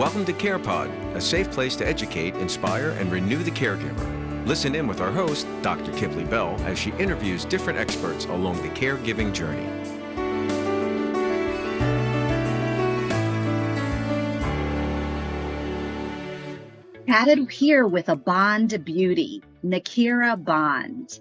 Welcome to CarePod, a safe place to educate, inspire, and renew the caregiver. Listen in with our host, Dr. Kiplee Bell, as she interviews different experts along the caregiving journey. Chatted here with a Bond beauty, Nakeara Bond.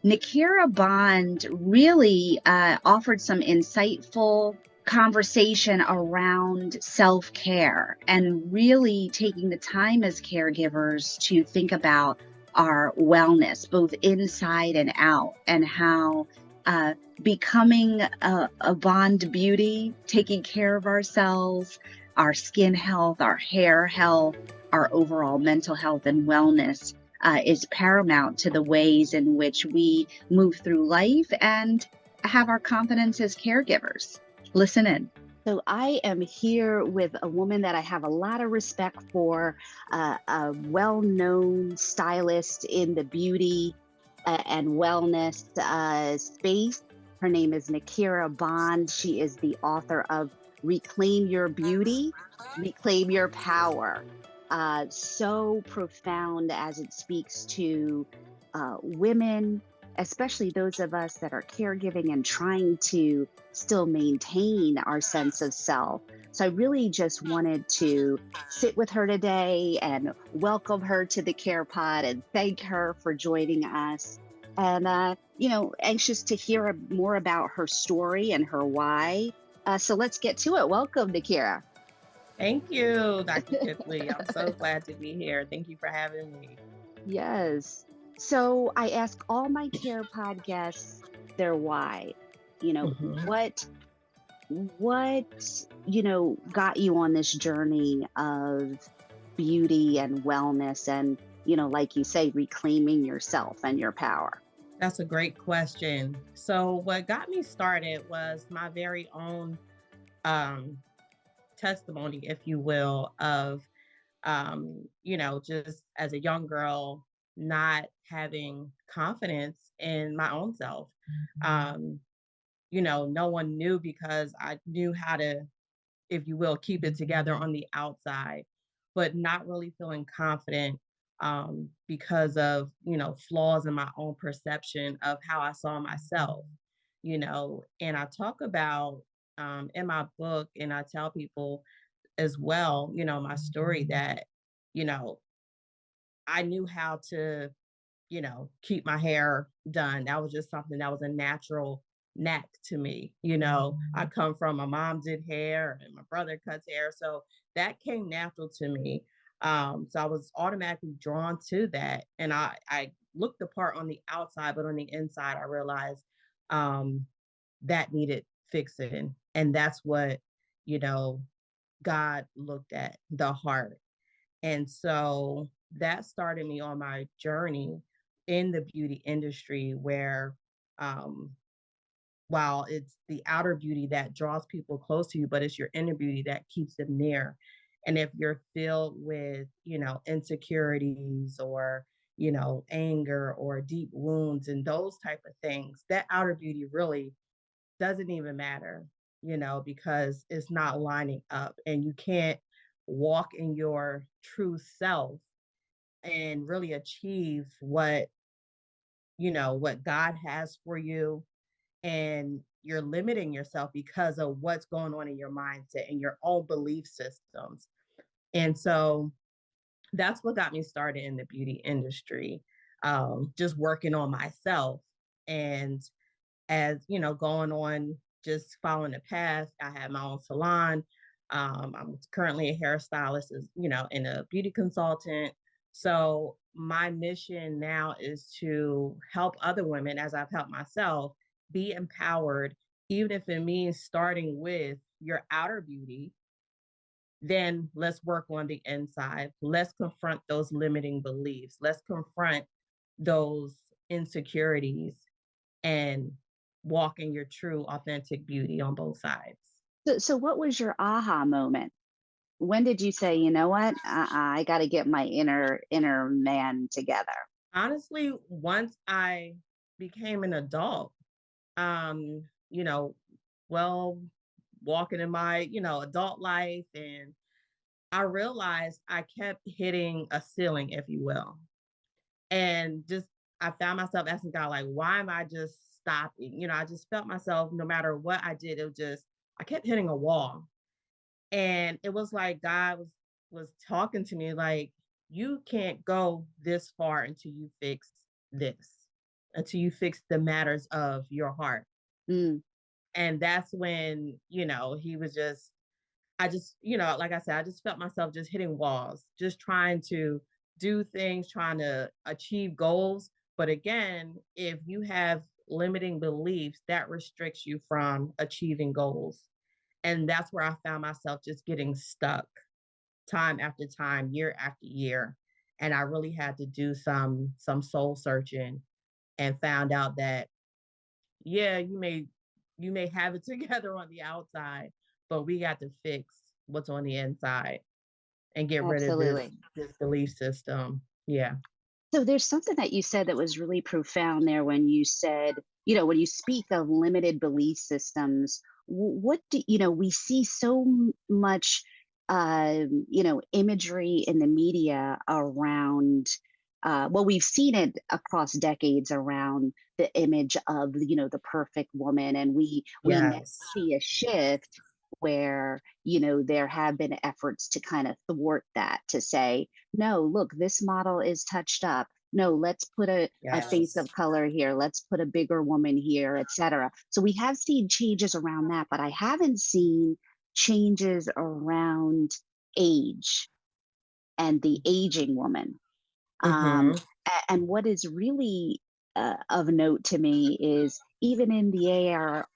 Nakeara Bond really offered some insightful conversation around self-care and really taking the time as caregivers to think about our wellness, both inside and out, and how becoming a Bond beauty, taking care of ourselves, our skin health, our hair health, our overall mental health and wellness is paramount to the ways in which we move through life and have our confidence as caregivers. Listen in. So I am here with a woman that I have a lot of respect for, a well-known stylist in the beauty and wellness space. Her name is Nakeara Bond. She is the author of Reclaim Your Beauty, Reclaim Your Power. So profound as it speaks to women, especially those of us that are caregiving and trying to still maintain our sense of self. So I really just wanted to sit with her today and welcome her to the CarePod and thank her for joining us. And, anxious to hear more about her story and her why. So let's get to it. Welcome, Nakeara. Thank you, Dr. Kiplee. I'm so glad to be here. Thank you for having me. Yes. So I ask all my CarePod guests their why. What got you on this journey of beauty and wellness and, like you say, reclaiming yourself and your power? That's a great question. So what got me started was my very own testimony, if you will, of, just as a young girl, not having confidence in my own self. No one knew because I knew how to, if you will, keep it together on the outside, but not really feeling confident because of, flaws in my own perception of how I saw myself, and I talk about in my book, and I tell people as well, my story that, I knew how to, keep my hair done. That was just something that was a natural knack to me. I come from, my mom did hair and my brother cuts hair. So that came natural to me. So I was automatically drawn to that. And I looked the part on the outside, but on the inside, I realized that needed fixing. And that's what, God looked at, the heart. And so that started me on my journey in the beauty industry where while it's the outer beauty that draws people close to you, but it's your inner beauty that keeps them near. And if you're filled with, insecurities or, anger or deep wounds and those type of things, that outer beauty really doesn't even matter, because it's not lining up and you can't walk in your true self and really achieve what God has for you. And you're limiting yourself because of what's going on in your mindset and your own belief systems. And so that's what got me started in the beauty industry, just working on myself. And as going on, just following the path, I have my own salon. I'm currently a hairstylist, and a beauty consultant. So my mission now is to help other women, as I've helped myself, be empowered, even if it means starting with your outer beauty. Then let's work on the inside. Let's confront those limiting beliefs. Let's confront those insecurities and walk in your true, authentic beauty on both sides. So what was your aha moment? When did you say, you know what, I got to get my inner man together? Honestly, once I became an adult, um, you know, well, walking in my, adult life, and I realized I kept hitting a ceiling, if you will. And just I found myself asking God, like, why am I just stopping? I just felt myself, no matter what I did, it was just I kept hitting a wall. And it was like God was talking to me like, you can't go this far until you fix this, until you fix the matters of your heart. Mm, And that's when, he was just like I said, I just felt myself just hitting walls, just trying to do things, trying to achieve goals. But again, if you have limiting beliefs, that restricts you from achieving goals. And that's where I found myself just getting stuck time after time, year after year. And I really had to do some soul searching and found out that, yeah, you may have it together on the outside, but we got to fix what's on the inside and get rid of this absolutely. this belief system. Yeah. So there's something that you said that was really profound there when you said, when you speak of limited belief systems, what do we see so much, imagery in the media around. Well, we've seen it across decades around the image of, the perfect woman, and we now Yes. see a shift where there have been efforts to kind of thwart that, to say, no, look, this model is touched up. No, let's put a face Yes. of color here. Let's put a bigger woman here, etc. So we have seen changes around that, but I haven't seen changes around age and the aging woman. Um, Mm-hmm. and what is really of note to me is even in the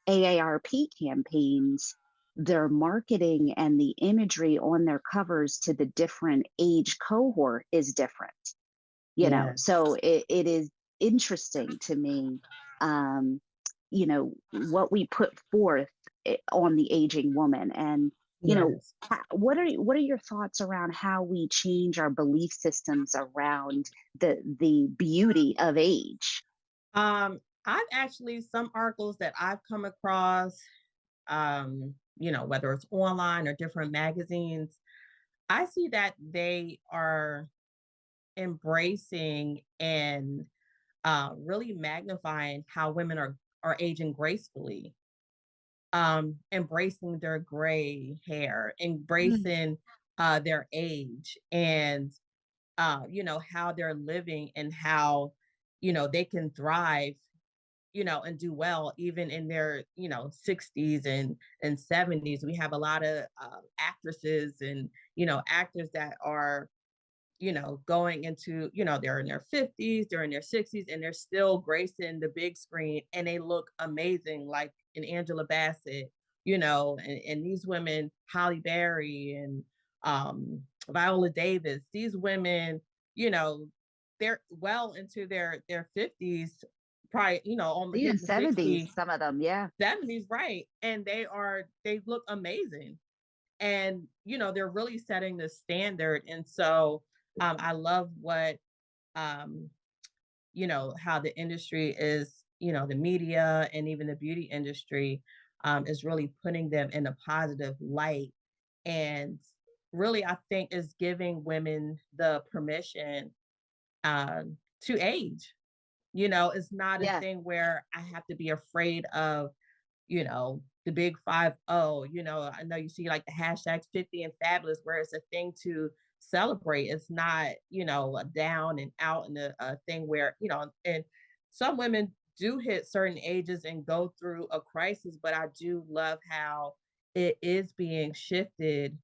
AARP campaigns, their marketing and the imagery on their covers to the different age cohort is different. Yes. So it is interesting to me, um, what we put forth on the aging woman. And Yes. what are your thoughts around how we change our belief systems around the beauty of age? I've actually some articles that I've come across, whether it's online or different magazines, I see that they are embracing and really magnifying how women are aging gracefully, embracing their gray hair, Mm. embracing their age, and how they're living and how they can thrive, and do well even in their 60s and 70s. We have a lot of actresses and actors that are going into, they're in their 50s, they're in their 60s, and they're still gracing the big screen and they look amazing, like an Angela Bassett, and these women, Halle Berry and Viola Davis, these women, you know, they're well into their 50s, probably, almost Even hitting 70s, 60, some of them, yeah. 70s, right? And they look amazing. And they're really setting the standard. And so I love what um how the industry is, the media and even the beauty industry is really putting them in a positive light, and really I think is giving women the permission to age. It's not a Yeah. thing where I have to be afraid of the big 5-0. I know you see like the hashtags 50 and fabulous, where it's a thing to celebrate. It's not, a down and out and a thing where, and some women do hit certain ages and go through a crisis, but I do love how it is being shifted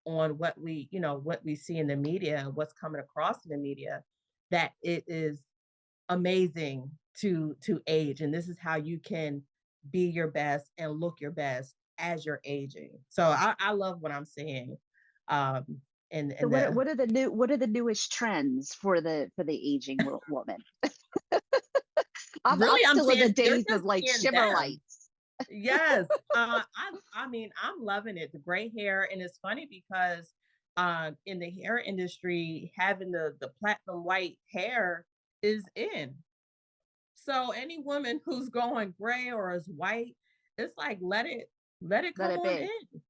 on what we see in the media and what's coming across in the media, that it is amazing to age, and this is how you can be your best and look your best as you're aging. So I love what I'm seeing, um So and the what are the newest trends for the aging woman? I'm really I'm still in the seeing they're days of just like seeing shimmer them. lights. Yes. I mean, I'm loving it, the gray hair. And it's funny because in the hair industry, having the platinum white hair is in. So any woman who's going gray or is white, it's like let it Let come it on be. in.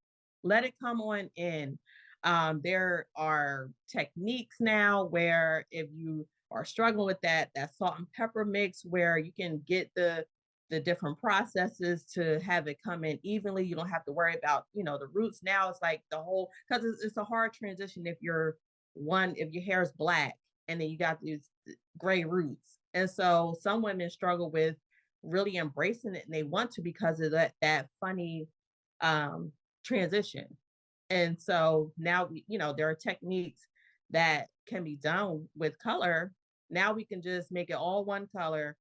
Let it come on in. There are techniques now where if you are struggling with that salt and pepper mix, where you can get the different processes to have it come in evenly. You don't have to worry about, the roots. Now it's like the whole, because it's a hard transition if if your hair is black and then you got these gray roots. And so some women struggle with really embracing it, and they want to because of that funny um transition. And so now there are techniques that can be done with color. Now we can just make it all one color,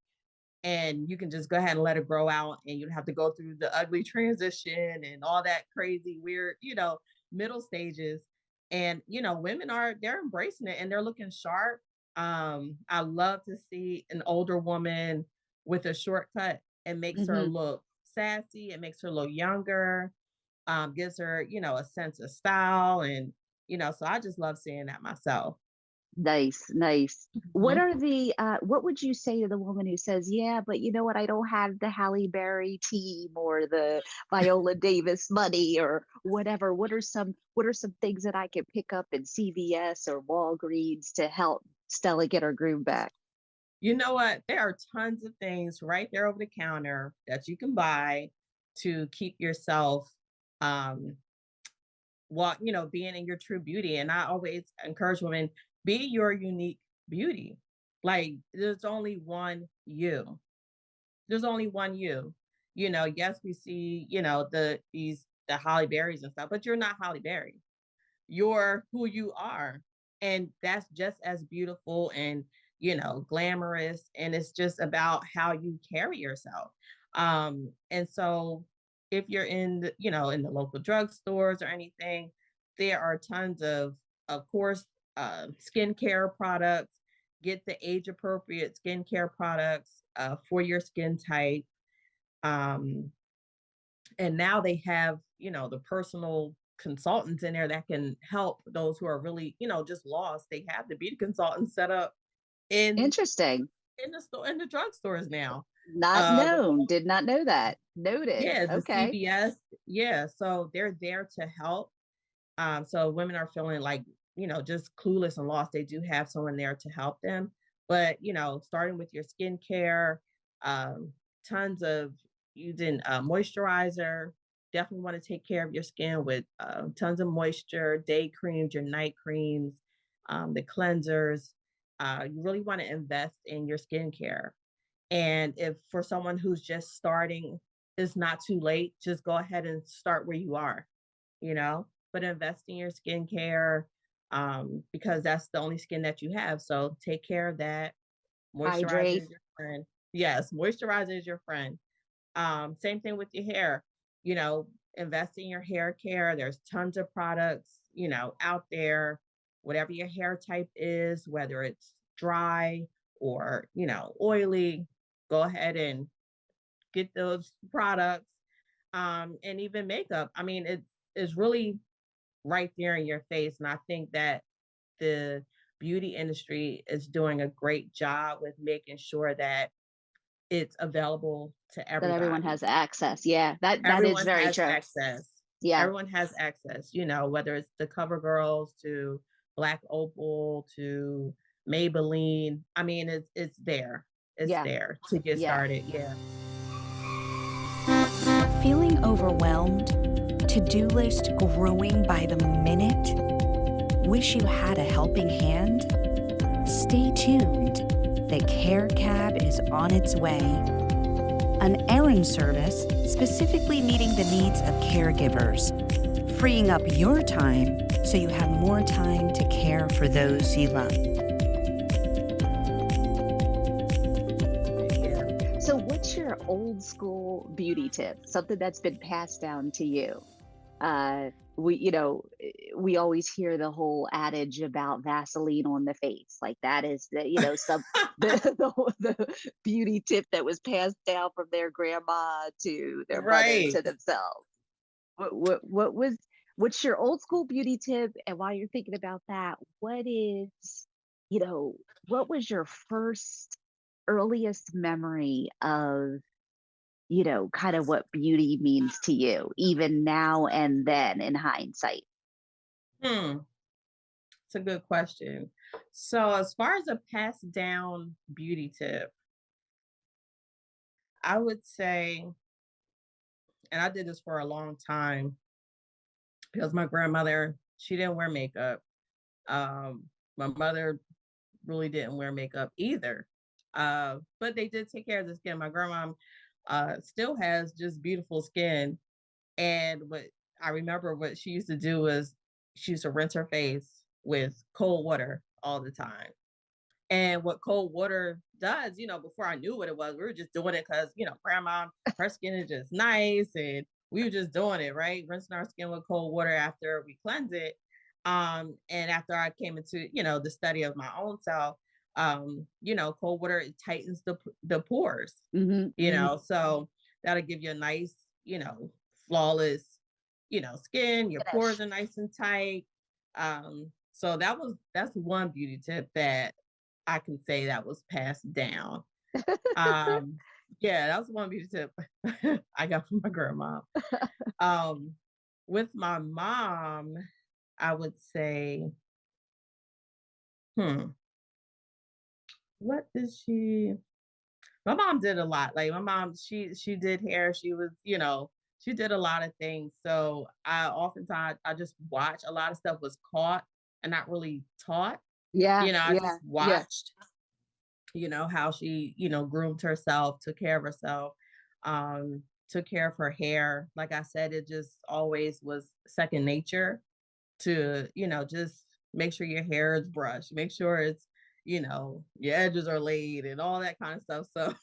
and you can just go ahead and let it grow out, and you don't have to go through the ugly transition and all that crazy weird, middle stages. And women they're embracing it and they're looking sharp. I love to see an older woman with a shortcut. It makes her Hmm. look sassy, it makes her look younger, gives her, a sense of style. And so I just love seeing that myself. Nice, nice. What Mhm. are what would you say to the woman who says, yeah, but you know what, I don't have the Halle Berry team or the Viola Davis money or whatever. What are some things that I can pick up in CVS or Walgreens to help Stella get her groove back? You know what? There are tons of things right there over the counter that you can buy to keep yourself um being in your true beauty. And I always encourage women, be your unique beauty. Like there's only one you. There's only one you. Yes, we see, the Holly Berries and stuff, but you're not Holly Berry. You're who you are. And that's just as beautiful and, glamorous. And it's just about how you carry yourself. And so if you're in the local drugstores or anything, there are tons of course, skincare products. Get the age appropriate skincare products for your skin type. Um, and now they have, the personal consultants in there that can help those who are really, just lost. They have the beauty consultants set up in Interesting. the store, in the drugstores now. Not The known. Did not know that. Noted. Yeah, the Okay. CVS. Yeah, so they're there to help. So women are feeling like, just clueless and lost. They do have someone there to help them. But, starting with your skincare, um, tons of using moisturizer. Definitely want to take care of your skin with tons of moisture, day creams, your night creams, the cleansers. You really want to invest in your skincare. And if for someone who's just starting, it's not too late. Just go ahead and start where you are, you know, but invest in your skincare because that's the only skin that you have. So take care of that. Moisturizer Hydrate. is your friend. Yes, moisturizer is your friend. Same thing with your hair. You know, invest in your hair care. There's tons of products, out there, whatever your hair type is, whether it's dry or, oily, go ahead and get those products. And even makeup. I mean, it's really right there in your face. And I think that the beauty industry is doing a great job with making sure that it's available to That everyone everybody. has access. Yeah, that is Everyone very has true. access. Yeah, Everyone has access, whether it's the Cover Girls to Black Opal to Maybelline. I mean, it's there. It's yeah, there to get yeah. started. Yeah. Feeling overwhelmed? To-do list growing by the minute? Wish you had a helping hand? Stay tuned. The Care Cab is on its way. An errand service specifically meeting the needs of caregivers, freeing up your time so you have more time to care for those you love. So, what's your old school beauty tip? Something that's been passed down to you? We always hear the whole adage about Vaseline on the face, like that is the beauty tip that was passed down from their grandma to their mother Right. to themselves. What's your old school beauty tip? And while you're thinking about that, you know, what was your first earliest memory of, kind of what beauty means to you, even now and then in hindsight? Hmm, it's a good question. So as far as a passed down beauty tip, I would say, and I did this for a long time because my grandmother, she didn't wear makeup. My mother really didn't wear makeup either. But they did take care of the skin. My grandma still has just beautiful skin. And what I remember what she used to do was she used to rinse her face with cold water all the time. And what cold water does, before I knew what it was, we were just doing it because, grandma, her skin is just nice. And we were just doing it, right? Rinsing our skin with cold water after we cleanse it. And after I came into, the study of my own self, cold water, it tightens the pores, Hmm. Hmm. so that'll give you a nice, flawless, skin. Your pores Finish. are nice and tight. So that's one beauty tip that I can say that was passed down. Um, yeah, that was one beauty tip I got from my grandma. Um, with my mom, I would say, hmm, what did she? My mom did a lot. Like my mom, she did hair. She was, she did a lot of things. So I oftentimes I just watch. A lot of stuff was caught and not really taught. Yeah, I just yeah, yeah. watched, how she, groomed herself, took care of herself, took care of her hair. Like I said, it just always was second nature to, just make sure your hair is brushed, make sure it's, your edges are laid and all that kind of stuff. So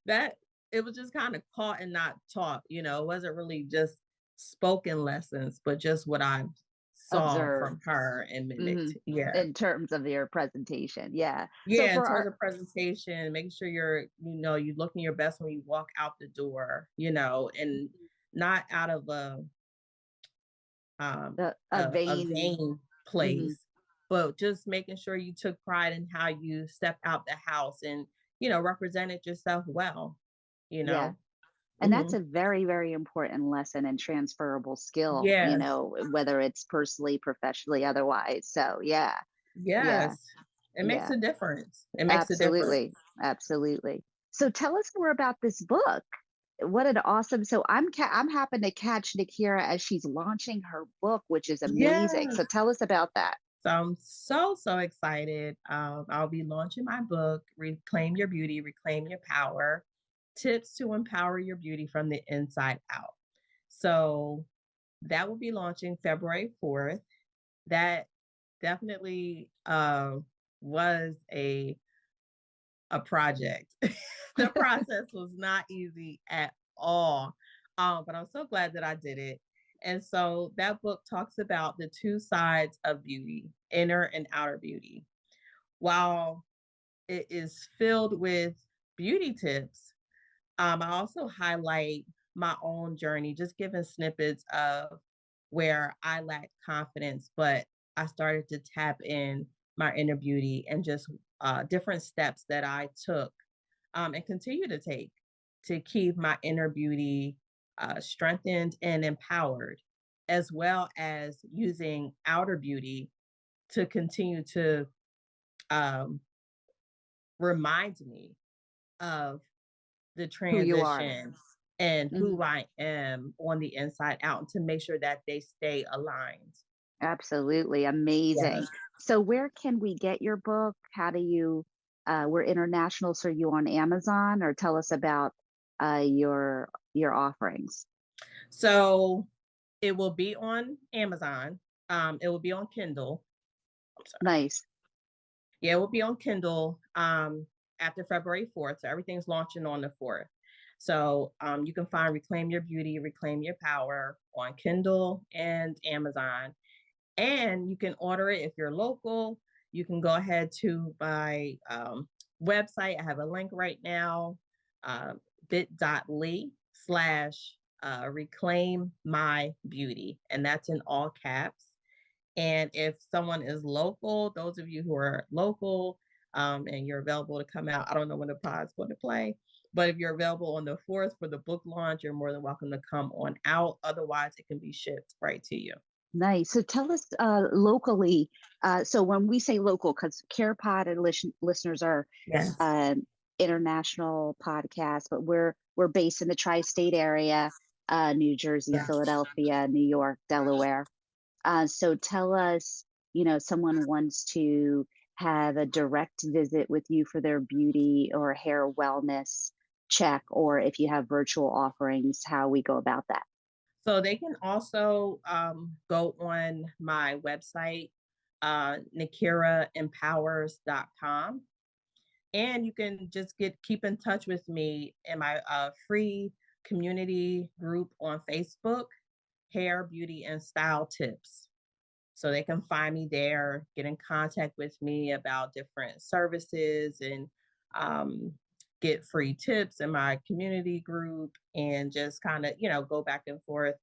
that it was just kind of caught and not taught, it wasn't really just spoken lessons, but just what I saw Observe. from her and Hmm. mimicked. Yeah. In terms of your presentation. Yeah. So Yeah, in for terms our, of presentation, making sure you looking your best when you walk out the door, and not out of um a a vein. vain Hmm. place, but just making sure you took pride in how you stepped out the house and, represented yourself well, you Yeah. know. And that's hmm a very, very important lesson and transferable skill, Yes. whether it's personally, professionally, otherwise. So, yeah, yeah, Yes. It makes yeah, a difference. It makes a difference. absolutely. Absolutely. So, tell us more about this book. What an awesome. So, I'm happen to catch Nakeara as she's launching her book, which is amazing. Yes. So, tell us about that. So I'm so, so excited. I'll be launching my book, Reclaim Your Beauty, Reclaim Your Power, Tips to Empower Your Beauty from the Inside Out. So that will be launching February 4th. That definitely was a project. The process was not easy at all. But I'm so glad that I did it. And so that book talks about the two sides of beauty, inner and outer beauty. While it is filled with beauty tips, I also highlight my own journey, just giving snippets of where I lacked confidence, but I started to tap in my inner beauty and just different steps that I took and continue to take to keep my inner beauty strengthened and empowered, as well as using outer beauty to continue to um, remind me of the Who you are. transition and Mhm. who I am on the inside out, and to make sure that they stay aligned. Absolutely. Yes. Amazing. So, where can we get your book? How do you, we're international, so are you on Amazon, or tell us about your offerings? So it will be on Amazon. It will be on Kindle. I'm sorry. Nice. Yeah, it will be on Kindle after February 4th. So everything's launching on the 4th. So you can find Reclaim Your Beauty, Reclaim Your Power on Kindle and Amazon. And you can order it if you're local. You can go ahead to my website. I have a link right now, uh, bit.ly/ reclaim my beauty. And that's in all caps. And if someone is local, those of you who are local and you're available to come out, I don't know when the pod's going to play, but if you're available on the 4th for the book launch, you're more than welcome to come on out. Otherwise, it can be shipped right to you. Nice. So tell us locally. So when we say local, because CarePod and listeners are Yes. um, international podcasts, but we're based in the tri-state area, New Jersey, Yes. Philadelphia, New York, Delaware. So tell us, someone wants to have a direct visit with you for their beauty or hair wellness check, or if you have virtual offerings, how we go about that. So they can also go on my website, nakiraempowers.com. And you can just keep in touch with me in my free community group on Facebook, Hair, Beauty, and Style Tips. So they can find me there, get in contact with me about different services, and um, get free tips in my community group, and just kind of, go back and forth,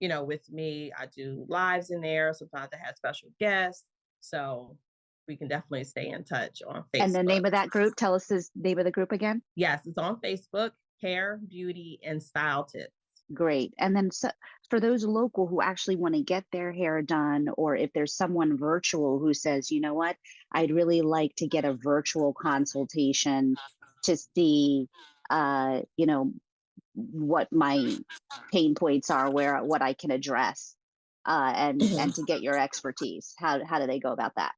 with me. I do lives in there. Sometimes I have special guests. So we can definitely stay in touch on And the Facebook. name of that group, tell us the name of the group again. Yes, it's on Facebook, Hair, Beauty, and Style Tips. Great. And then for those local who actually want to get their hair done, or if there's someone virtual who says, you know what, I'd really like to get a virtual consultation to see, what my pain points are, what I can address, and to get your expertise. How do they go about that?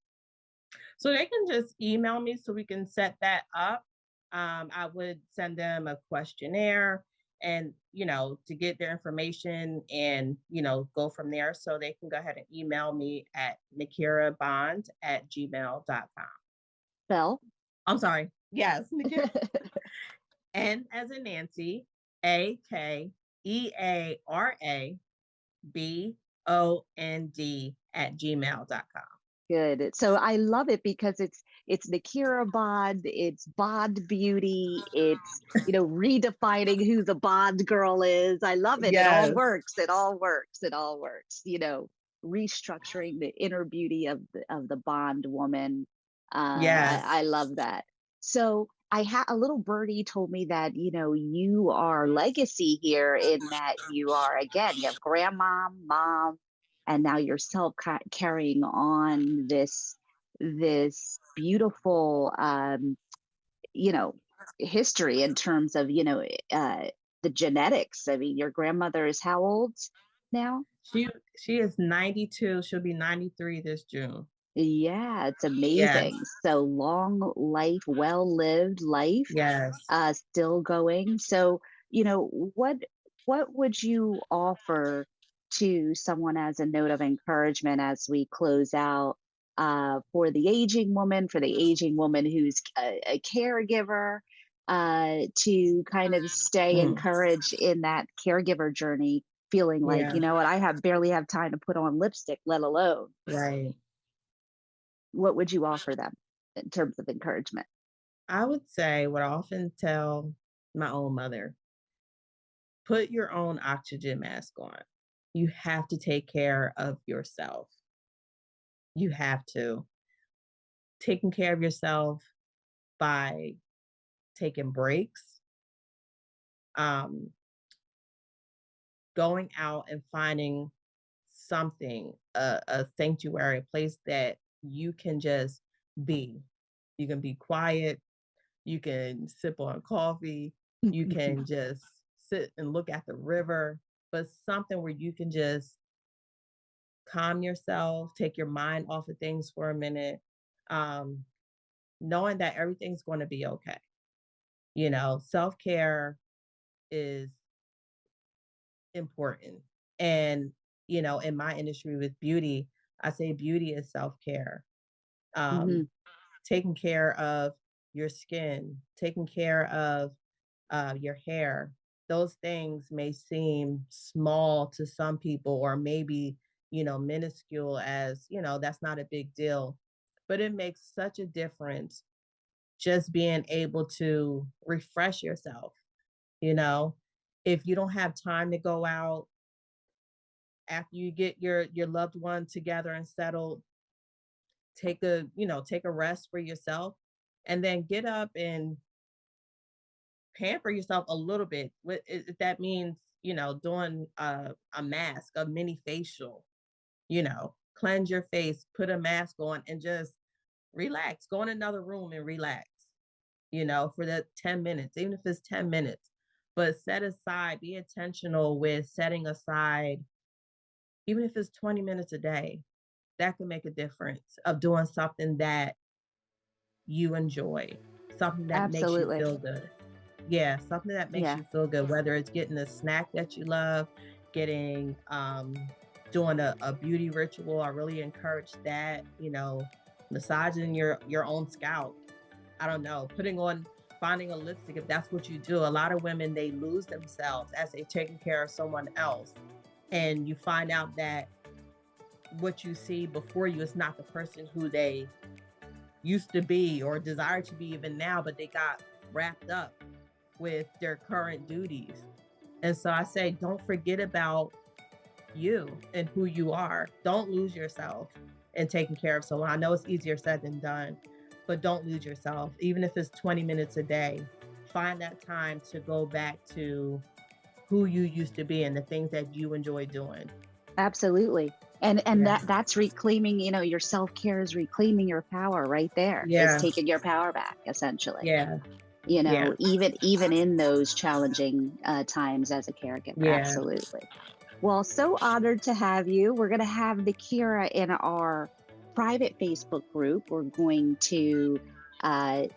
So they can just email me so we can set that up. I would send them a questionnaire and, to get their information and, go from there. So they can go ahead and email me at nakearabond@gmail.com. Bell? I'm sorry. Yes. N as in Nancy, AKEARABOND Good. So I love it because it's Nakeara Bond, it's Bond Beauty, it's redefining who the Bond girl is. I love it. It all Yes. works. It all works. It all works. Restructuring the inner beauty of the Bond woman. Yes. I love that. So I had a little birdie told me that you are legacy here in that you are, again, you have grandma, mom, and now yourself carrying on this beautiful you know history in terms of the genetics. I mean, your grandmother is how old now? She she is 92. She'll be 93 this June. Yeah, it's Yes. amazing. So long life, well lived life, Yes. still going. So, what would you offer to someone as a note of encouragement as we close out, for the aging woman who's a caregiver, to kind of stay Mhm. encouraged in that caregiver journey, feeling like, Yeah. what, I have barely have time to put on lipstick, let alone. Right. What would you offer them in terms of encouragement? I would say what I often tell my own mother: put your own oxygen mask on. You have to take care of yourself. You have to. Taking care of yourself by taking breaks, um, going out and finding something, a sanctuary, a place that you can just be. You can be quiet, you can sip on coffee, you can just sit and look at the river, but something where you can just calm yourself, take your mind off of things for a minute, um, knowing that everything's going to be okay. Self care is important. And, in my industry with beauty, I say beauty is self care. Hmm. Um, Taking care of your skin, taking care of your hair. Those things may seem small to some people, or maybe, minuscule, as, that's not a big deal. But it makes such a difference just being able to refresh yourself, you know? If you don't have time to go out after you get your loved one together and settled, take a rest for yourself, and then get up and pamper yourself a little bit. If that means, doing a mask, a mini facial, cleanse your face, put a mask on, and just relax. Go in another room and relax, for the 10 minutes, even if it's 10 minutes. But set aside, be intentional with setting aside, even if it's 20 minutes a day, that can make a difference of doing something that you enjoy, something that makes you Absolutely. feel good. Yeah, something that makes Yeah. you feel good, whether it's getting a snack that you love, getting doing a beauty ritual. I really encourage that, massaging your own scalp. I don't know, finding a lipstick, if that's what you do. A lot of women, they lose themselves as they're taking care of someone else. And you find out that what you see before you is not the person who they used to be or desire to be even now, but they got wrapped up with their current duties. And so I say, don't forget about you and who you are. Don't lose yourself in taking care of someone. I know it's easier said than done, but don't lose yourself. Even if it's 20 minutes a day, find that time to go back to who you used to be and the things that you enjoy doing. Absolutely. And Yeah. that's reclaiming, your self-care is reclaiming your power right there. Yeah. It's taking your power back, essentially. Yeah. Even in those challenging times as a caregiver. Yeah. Absolutely. Well, so honored to have you. We're going to have Nakeara in our private Facebook group. We're going to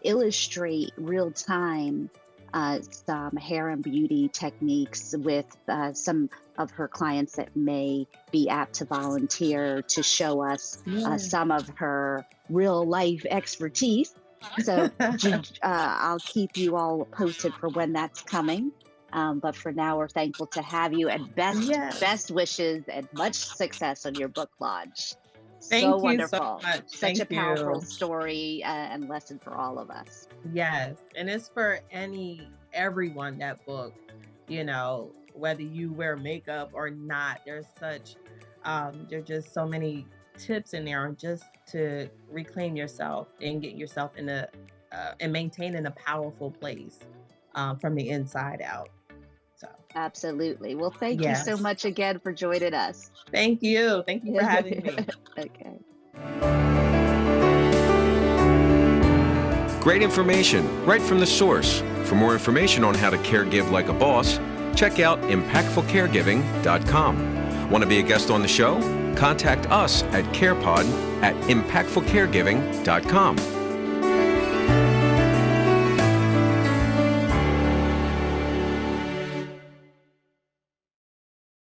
illustrate real time some hair and beauty techniques with some of her clients that may be apt to volunteer to show us some of her real life expertise. So I'll keep you all posted for when that's coming. But for now, we're thankful to have you, and best wishes and much success on your book launch. Thank so you wonderful. so much. Such a Thank powerful you. story and lesson for all of us. Yes. And it's for everyone, that book, whether you wear makeup or not. There's just so many tips in there just to reclaim yourself and get yourself and maintain in a powerful place from the inside out. So absolutely. Well, thank you so much again for joining us. Thank you. Thank you for having me. Okay. Great information right from the source. For more information on how to caregive like a boss, check out impactfulcaregiving.com. Want to be a guest on the show? Contact us at CarePod at impactfulcaregiving.com.